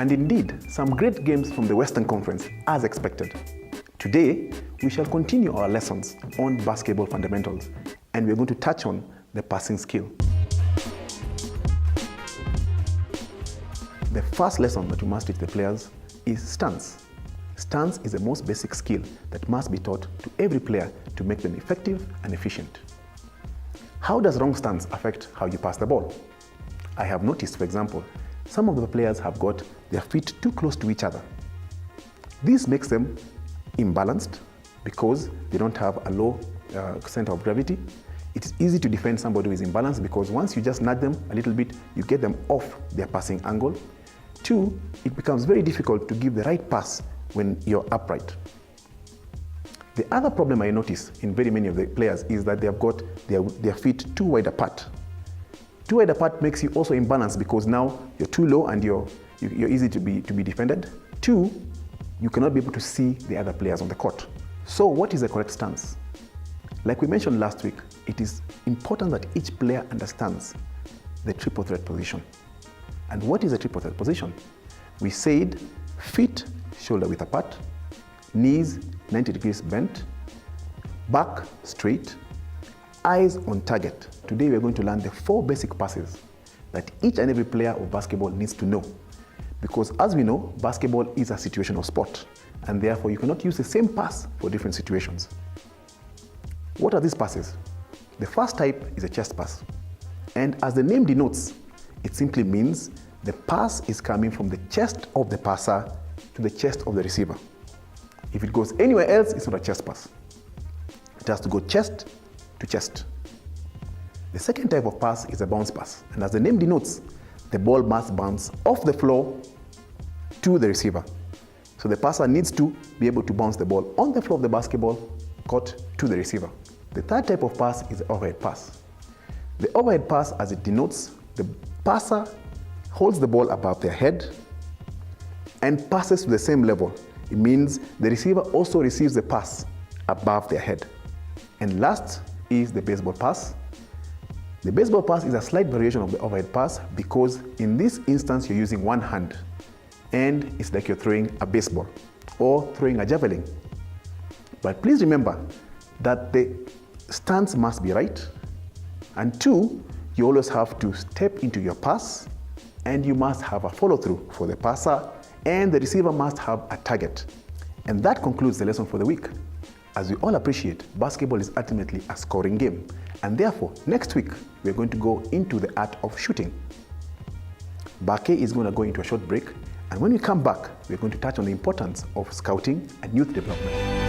and indeed some great games from the Western Conference as expected. Today, we shall continue our lessons on basketball fundamentals, and we're going to touch on the passing skill. The first lesson that you must teach the players is stance. Stance is the most basic skill that must be taught to every player to make them effective and efficient. How does wrong stance affect how you pass the ball? I have noticed, for example, some of the players have got their feet too close to each other. This makes them imbalanced because they don't have a low center of gravity. It is easy to defend somebody who is imbalanced because once you just nudge them a little bit, you get them off their passing angle. 2, it becomes very difficult to give the right pass when you're upright. The other problem I notice in very many of the players is that they have got their feet too wide apart. Too wide apart makes you also imbalanced because now you're too low and you're easy to be defended. 2, you cannot be able to see the other players on the court. So what is the correct stance? Like we mentioned last week, it is important that each player understands the triple threat position. And what is a triple threat position? We said feet shoulder width apart, knees 90 degrees bent, back straight, eyes on target. Today we are going to learn the 4 basic passes that each and every player of basketball needs to know. Because as we know, basketball is a situational sport, and therefore you cannot use the same pass for different situations. What are these passes? The first type is a chest pass. And as the name denotes, it simply means the pass is coming from the chest of the passer to the chest of the receiver. If it goes anywhere else, it's not a chest pass. It has to go chest to chest. The second type of pass is a bounce pass. And as the name denotes, the ball must bounce off the floor to the receiver. So the passer needs to be able to bounce the ball on the floor of the basketball court to the receiver. The third type of pass is the overhead pass. The overhead pass, as it denotes, the passer holds the ball above their head and passes to the same level. It means the receiver also receives the pass above their head. And last is the baseball pass. The baseball pass is a slight variation of the overhead pass because in this instance you're using one hand and it's like you're throwing a baseball or throwing a javelin. But please remember that the stance must be right, and 2, you always have to step into your pass and you must have a follow-through for the passer, and the receiver must have a target. And that concludes the lesson for the week. As we all appreciate, basketball is ultimately a scoring game, and therefore next week we're going to go into the art of shooting. BAQE is going to go into a short break, and when we come back, we're going to touch on the importance of scouting and youth development.